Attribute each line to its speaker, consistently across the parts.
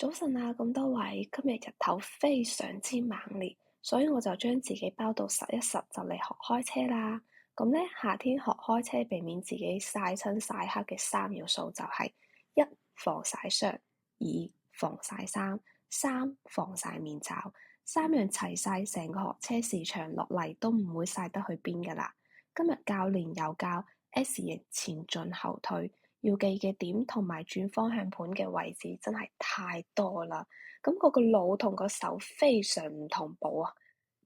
Speaker 1: 早晨啊，咁多位，今日日頭非常之猛烈，所以我就將自己包到實一實就嚟學開車啦。咁咧，夏天學開車避免自己曬親曬黑嘅三要素就係一防曬霜，二防曬衫，三防曬面罩，三樣齊晒，成個學車時長落嚟都唔會曬得去邊噶啦。今日教練有教 S 型前進後退。要記嘅點同埋轉方向盤嘅位置真係太多啦，咁我個腦同個手非常唔同步啊，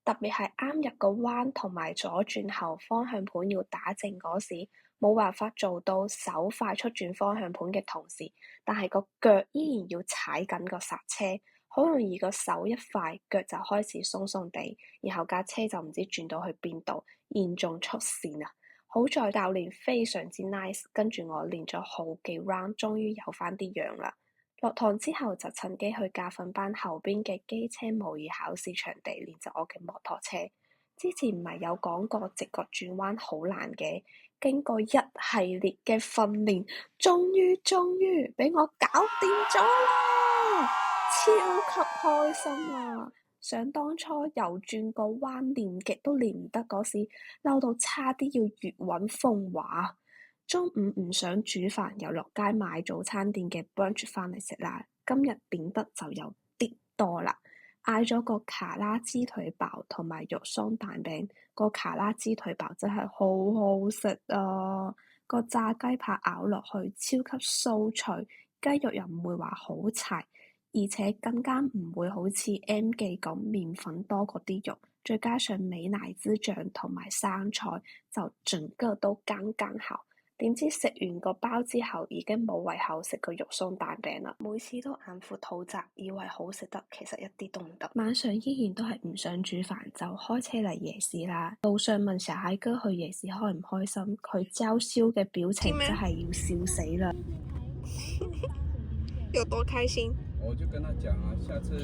Speaker 1: 特別係啱入個彎同埋左轉後方向盤要打正嗰時，冇辦法做到手快速轉方向盤嘅同時，但係個腳依然要踩緊個剎車，好容易個手一快，腳就開始鬆鬆地，然後架車就唔知轉到去邊度，嚴重出線啊！好在教練非常之 nice，跟住我練咗好幾 round，終於有返啲樣啦。落堂之後就趁機去教訓班後邊嘅機車模擬考試場地練習我嘅摩托車。之前唔係有講過直角轉彎好難嘅，經過一系列嘅訓練，終於俾我搞掂咗啦，超級開心啊！想當初右轉個彎練極都練唔得嗰時，嬲到差啲要越揾風話。中午唔想煮飯，又落街買早餐店嘅 brunch 返嚟食啦。今日點得就有啲多啦，嗌咗個卡拉雞腿堡同埋肉鬆蛋餅。個卡拉雞腿堡真係好好食啊！個炸雞排咬落去超級酥脆，雞肉又唔會話好柴。而且更加唔會好似 M 記咁麵粉多過啲肉，再加上美乃滋醬同埋生菜，就整個都剛剛好。點知食完個包之後，已經冇胃口食個肉鬆蛋餅啦。每次都眼闊肚窄，以為好食得，其實一啲都唔得。晚上依然都係唔想煮飯，就開車嚟夜市啦。路上問小孩哥去夜市開唔開心，佢嬌羞嘅表情真係要笑死啦。
Speaker 2: 有多開心？
Speaker 3: 我就跟他講啊，下次不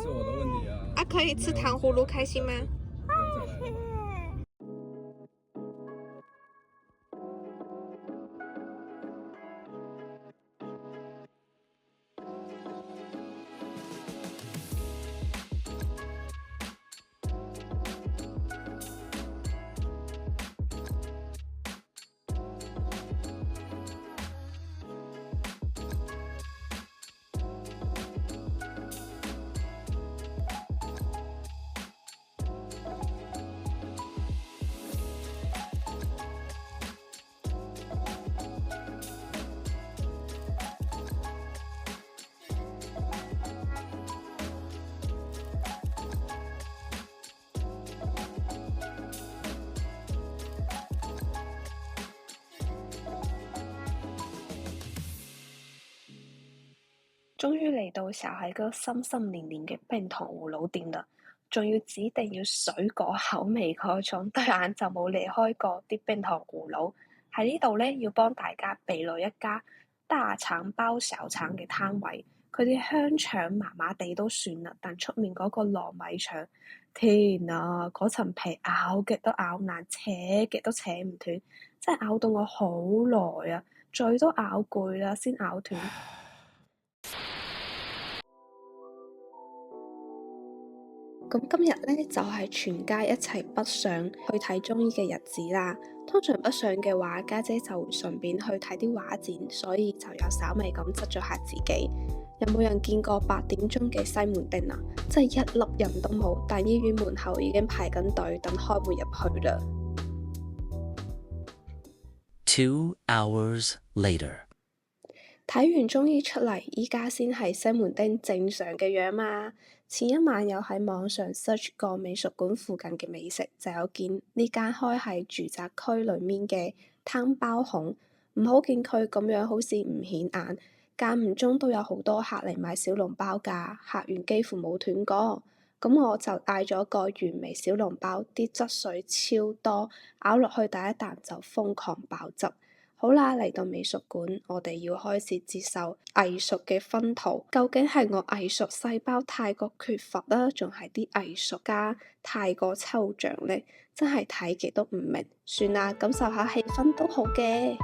Speaker 3: 是我的問題啊。
Speaker 2: 可以吃糖葫蘆開心嗎？
Speaker 3: 不用再來了。
Speaker 1: 終於嚟到小孩哥心心念念嘅冰糖葫蘆店啦，仲要指定要水果口味嗰種，對眼就冇離開過啲冰糖葫蘆。喺呢度呢，要幫大家備來一家大腸包小腸嘅攤位，佢哋香腸麻麻地都算啦，但出面嗰個糯米腸，天啊！嗰層皮咬極都咬爛，扯極都扯唔斷，真係咬到我好耐啊，嘴都咬攰啦，先咬斷。咁今日呢，就係全家一齊北上去睇中醫嘅日子啦。通常北上嘅話，家姐就會順便去睇啲畫展，所以就有稍微咁執咗下自己。有冇人見過8點鐘嘅西門町啊？真係一粒人都冇，但醫院門口已經排緊隊等開門入去啦。
Speaker 4: 2 hours later，
Speaker 1: 睇完中醫出嚟，依家先係西門町正常嘅樣嘛。前一晚有喺網上 search 過美術館附近嘅美食，就有見呢間開喺住宅區裡面嘅湯包孔。唔好見佢咁樣好似唔顯眼，間唔中都有好多客嚟買小籠包㗎，客源幾乎冇斷過。咁我就嗌咗個原味小籠包，啲汁水超多，咬落去第一啖就瘋狂爆汁。好啦，嚟到美術館，我哋要開始接受藝術嘅薰陶。究竟係我藝術細胞太過缺乏啦，仲係啲藝術家太過抽象呢？真係睇極都唔明。算啦，感受下氣氛都好嘅。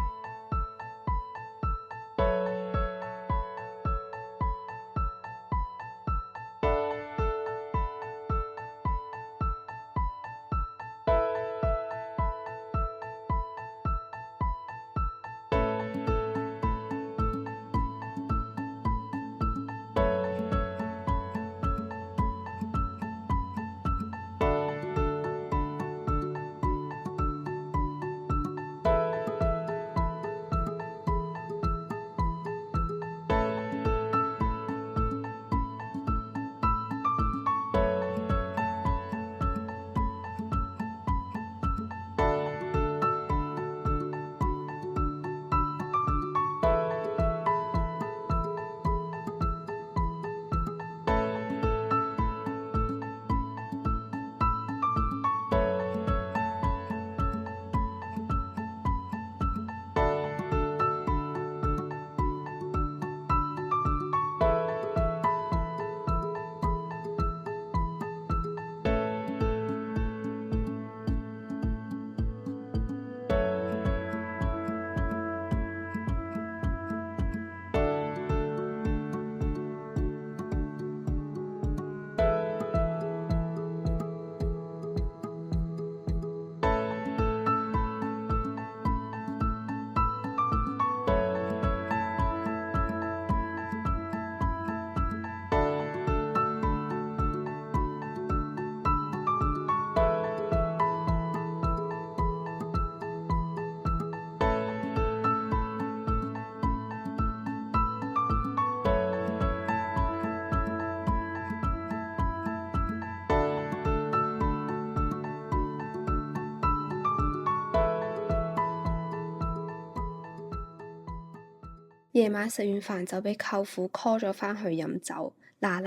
Speaker 1: 夜晚食完飯就俾舅父 call 咗返去飲酒。嗱，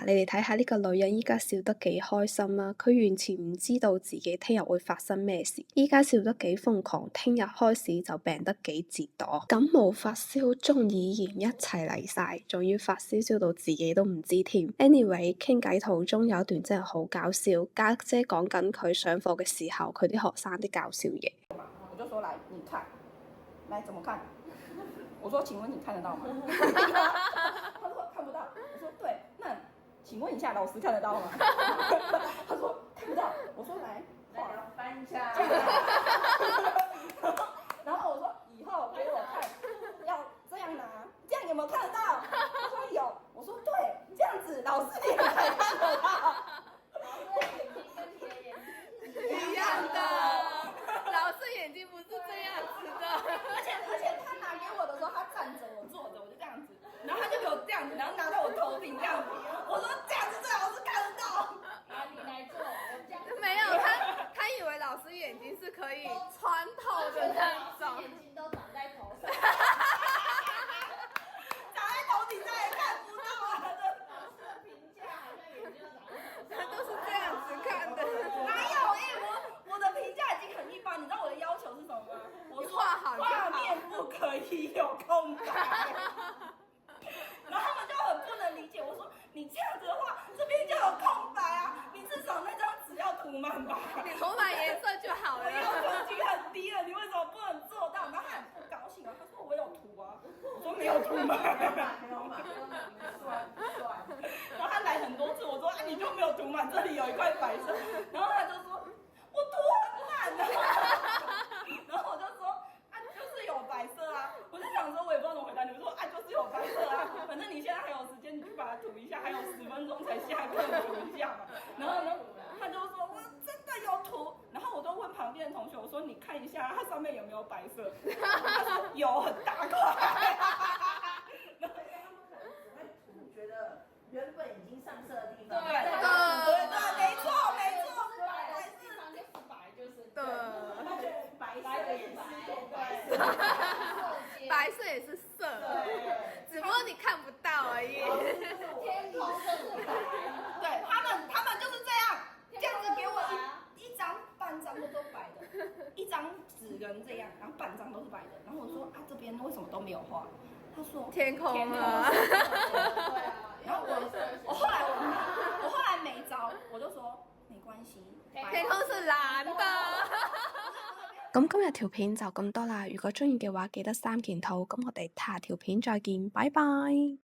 Speaker 1: 你哋睇下呢個女人依家笑得幾開心啊！佢完全唔知道自己聽日會發生咩事，依家笑得幾瘋狂，聽日開始就病得幾折墮。感冒發燒、中耳炎一齊嚟晒，仲要發燒到自己都唔知添。Anyway， 傾偈途中有一段真係好搞笑，家姐講緊佢上課嘅時候，佢啲學生啲搞笑嘢。
Speaker 5: 我就說來，你看，來怎麼看？我說請問你看得到嗎？他說看不到。我說對，那請問一下老師看得到嗎？他說看不到。我說來翻一下。然後我說以後給我看，要這樣拿，這樣有沒有看得到？他說有。我說對，這樣子老師你也才看得到。老師眼睛跟你的眼睛是一樣的，
Speaker 2: 老師眼睛不是這樣子的。
Speaker 5: 而且他拿給我的時候，他站着，我坐着，我就這樣子，然後他就給我這樣子，然後拿到我頭頂這樣子。我說這樣子最好是看得到。你來做，我這樣子。
Speaker 2: 沒有，他以為老師眼睛是可以穿透的那種。
Speaker 5: 眼睛都長在頭上。長在頭頂再也看不到啊！老師的評價好像眼睛都長在頭上。
Speaker 2: 他都是這樣子看的。
Speaker 5: 哪有？我的評價已經很一般，你知道我的要求是什麼嗎？我說畫面不可以有空白。然後他們就很不能理解，我說你這樣子的話，這邊就有空白啊，你至少那張紙要塗滿吧。
Speaker 2: 你塗滿顏色就好了。
Speaker 5: 我要求已經很低了，你為什麼不能做到？然後他很不高興啊，他說我有塗啊，我說沒有塗滿。沒有滿，算。然後他來很多次，我說你就沒有塗滿，這裡有一塊白色。然後他就說我塗很滿的。然後我就說就是有白色啊。我就想說我也不知道怎麼回答你們，說就是有白色啊，反正你現在還有時間，你去把它塗一下，還有10分鐘才下課，你塗一下嘛。然後呢，他就說我真的有塗。然後我就問旁邊的同學，我說你看一下它上面有沒有白色？他說有，很大塊。然後他們可能只會塗覺得原本已經上色的地方。對，沒錯。
Speaker 2: 白色也是色，只不過你看不到而已。
Speaker 5: 天空就是白。對，他們就是這樣子給我一張半張都白的，一張紙人這樣，然後半張都是白的。然後我說這邊為什麼都沒有畫？他說
Speaker 2: 天空啊。
Speaker 5: 對啊。然後我後來沒招，我就說沒關係，
Speaker 2: 天空是藍的。
Speaker 1: 咁今日條片就咁多啦，如果鍾意嘅話記得3件套，咁我哋下條片再見，拜拜。